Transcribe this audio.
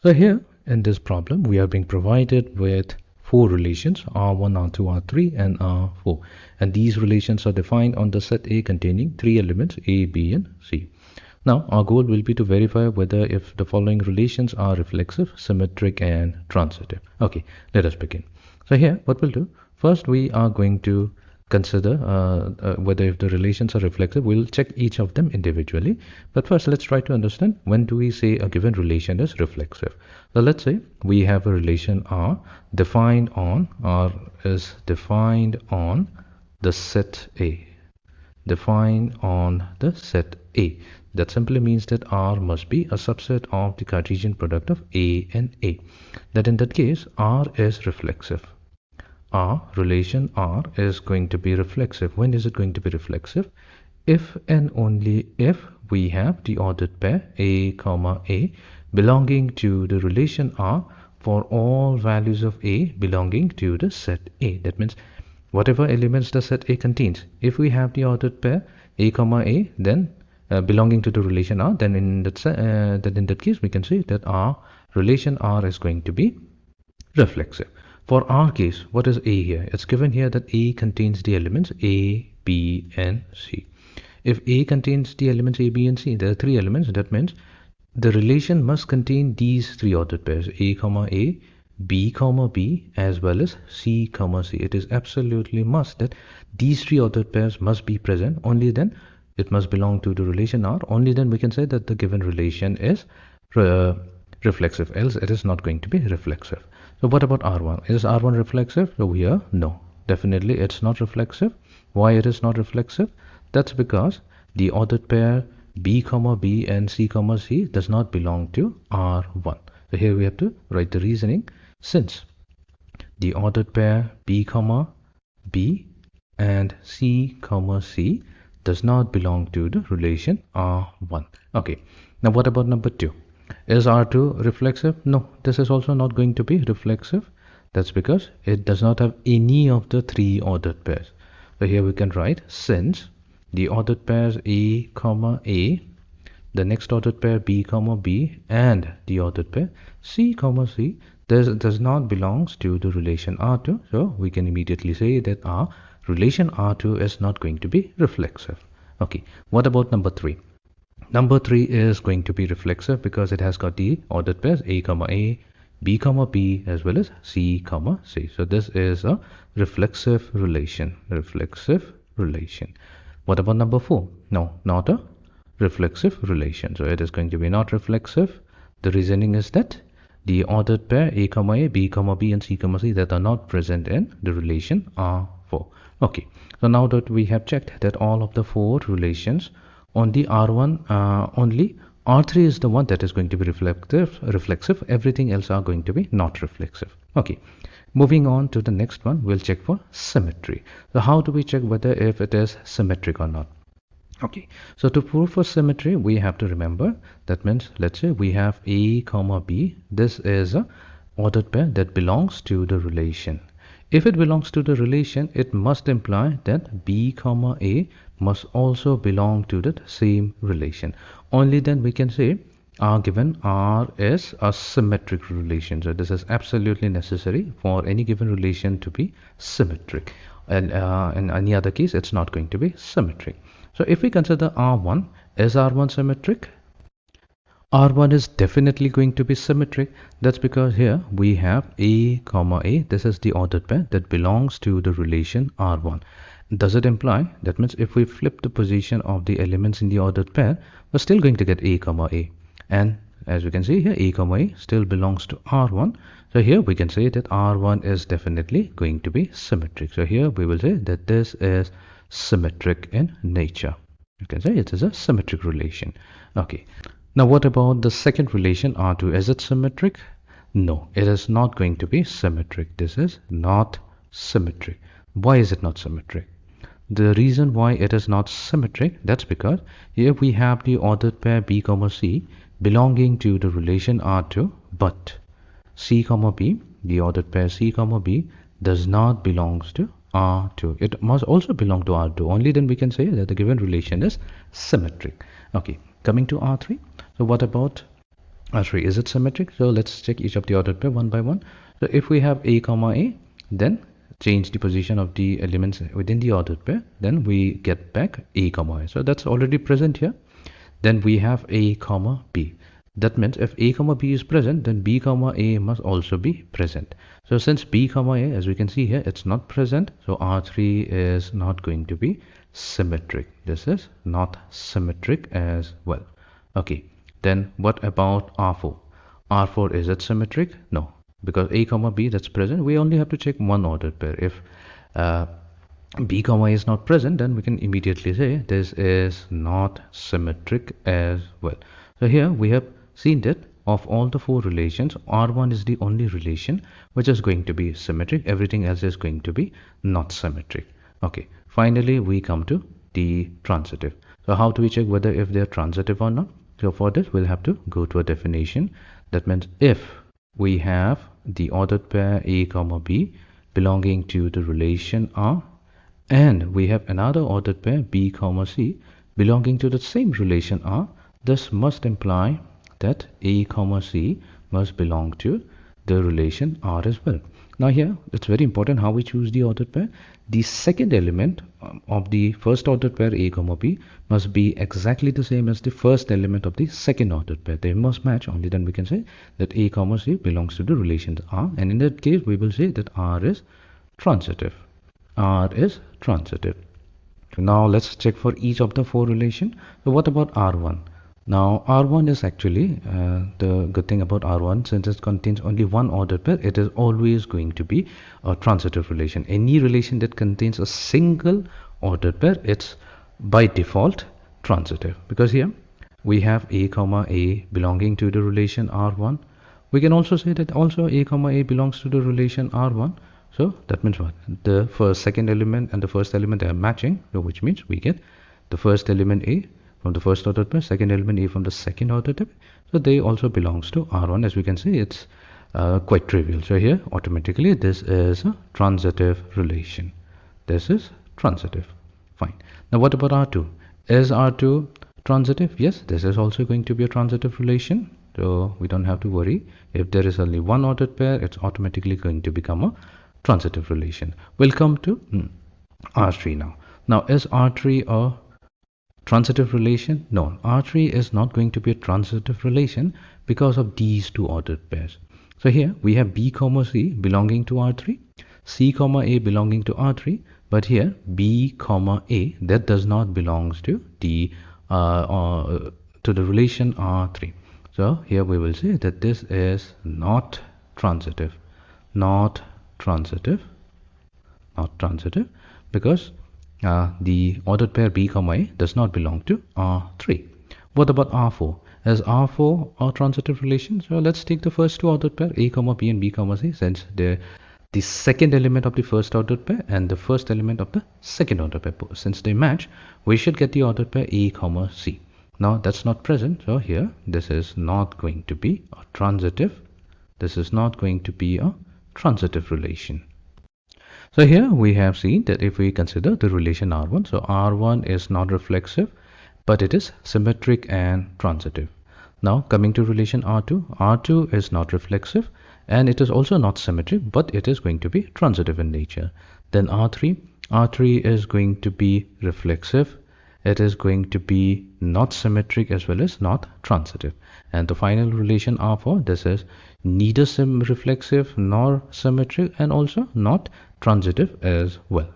So here in this problem, we are being provided with four relations, R1, R2, R3, and R4. And these relations are defined on the set A containing three elements, A, B, and C. Now, our goal will be to verify whether if the following relations are reflexive, symmetric, and transitive. Okay, let us begin. So here, what we'll do, first we are going to consider whether if the relations are reflexive. We'll check each of them individually. But first, let's try to understand when do we say a given relation is reflexive. So let's say we have a relation R defined on the set A. Defined on the set A. That simply means that R must be a subset of the Cartesian product of A and A. That in that case, R is reflexive. Relation R is going to be reflexive. When is it going to be reflexive? If and only if we have the ordered pair A, A belonging to the relation R for all values of A belonging to the set A. That means whatever elements the set A contains, if we have the ordered pair A, A, then belonging to the relation R, then in that case we can say that relation R is going to be reflexive. For our case, what is A here? It's given here that A contains the elements A, B, and C. If A contains the elements A, B, and C, there are three elements. That means the relation must contain these three ordered pairs, A, B, B, as well as C, C. It is absolutely must that these three ordered pairs must be present. Only then it must belong to the relation R. Only then we can say that the given relation is reflexive, else it is not going to be reflexive. So what about R1? Is R1 reflexive? So here, no. Definitely it's not reflexive. Why it is not reflexive? That's because the ordered pair B, B and C, C does not belong to R1. So here we have to write the reasoning. Since the ordered pair B, B and C, C does not belong to the relation R1. Okay. Now what about number 2? Is R2 reflexive? No, this is also not going to be reflexive. That's because it does not have any of the three ordered pairs. So here we can write since the ordered pairs A, A, the next ordered pair B, B, and the ordered pair C, C does not belongs to the relation R2. So we can immediately say that our relation R2 is not going to be reflexive. Okay, what about number 3? Number 3 is going to be reflexive because it has got the ordered pairs A, B, B, as well as C, C. So this is a reflexive relation. Reflexive relation. What about number 4? No, not a reflexive relation. So it is going to be not reflexive. The reasoning is that the ordered pair A, B, B, and C, C that are not present in the relation R4. Okay. So now that we have checked that all of the four relations on the R1 only R3 is the one that is going to be reflexive. Everything else are going to be not reflexive. Okay, moving on to the next one, we'll check for symmetry. So how do we check whether if it is symmetric or not? Okay, so to prove for symmetry, we have to remember that means let's say we have A, B. This is a ordered pair that belongs to the relation. If it belongs to the relation, it must imply that B, A must also belong to that same relation. Only then we can say given R is a symmetric relation. So this is absolutely necessary for any given relation to be symmetric. And in any other case, it's not going to be symmetric. So if we consider R1, is R1 symmetric? R1 is definitely going to be symmetric. That's because here we have A, A. This is the ordered pair that belongs to the relation R1. Does it imply? That means if we flip the position of the elements in the ordered pair, we're still going to get A, A. And as we can see here, A, A still belongs to R1. So here we can say that R1 is definitely going to be symmetric. So here we will say that this is symmetric in nature. You can say it is a symmetric relation. Okay. Now what about the second relation R2? Is it symmetric? No, it is not going to be symmetric. This is not symmetric. Why is it not symmetric? The reason why it is not symmetric, that's because here we have the ordered pair B, C belonging to the relation R2, but C, B, the ordered pair C, B does not belong to R2. It must also belong to R2. Only then we can say that the given relation is symmetric. Okay, coming to R3. So what about R3, is it symmetric? So let's check each of the ordered pair one by one. So if we have A comma A, then change the position of the elements within the ordered pair, then we get back A comma A. So that's already present here. Then we have A comma B. That means if A comma B is present, then B comma A must also be present. So since B comma A, as we can see here, it's not present, so R3 is not going to be symmetric. This is not symmetric as well. Okay, then what about R4? R4, is it symmetric? No, because A comma B, that's present. We only have to check one ordered pair. If B comma A is not present, then we can immediately say this is not symmetric as well. So here we have seen that of all the four relations, R1 is the only relation which is going to be symmetric. Everything else is going to be not symmetric. Okay, finally we come to the transitive. So how do we check whether if they are transitive or not? So for this we'll have to go to a definition. That means if we have the ordered pair A comma B belonging to the relation R, and we have another ordered pair B comma C belonging to the same relation R, this must imply that A comma C must belong to the relation R as well. Now here it's very important how we choose the ordered pair. The second element of the first ordered pair A comma B must be exactly the same as the first element of the second ordered pair. They must match, only then we can say that A comma C belongs to the relation R, and in that case we will say that R is transitive. R is transitive. So now let's check for each of the four relations. So what about R1? Now R1 is actually the good thing about R1, since it contains only one ordered pair, it is always going to be a transitive relation. Any relation that contains a single ordered pair, it's by default transitive, because here we have A comma A belonging to the relation R1. We can also say that also A comma A belongs to the relation R1. So that means what? The second element and the first element are matching, so which means we get the first element A from the first ordered pair, second element A from the second ordered pair. So they also belongs to R1. As we can see, it's quite trivial. So here automatically this is a transitive relation. This is transitive. Fine. Now what about R2? Is R2 transitive? Yes, this is also going to be a transitive relation. So we don't have to worry. If there is only one ordered pair, it's automatically going to become a transitive relation. We'll come to R3 now. Now is R3 a transitive relation? No, R3 is not going to be a transitive relation because of these two ordered pairs. So here we have B comma C belonging to R3, C comma A belonging to R3, but here B comma A, that does not belongs to the relation R3. So here we will say that this is not transitive, not transitive, because the ordered pair B comma A does not belong to R3. What about R4? Is R4 a transitive relation? So let's take the first two ordered pair A comma B and B comma C, since they're the second element of the first ordered pair and the first element of the second ordered pair. Since they match, we should get the ordered pair A comma C. Now that's not present, so here this is not going to be a transitive. This is not going to be a transitive relation. So here we have seen that if we consider the relation R1, so R1 is not reflexive, but it is symmetric and transitive. Now coming to relation R2, R2 is not reflexive and it is also not symmetric, but it is going to be transitive in nature. Then R3 is going to be reflexive. It is going to be not symmetric as well as not transitive. And the final relation R4, this is neither reflexive nor symmetric and also not transitive as well.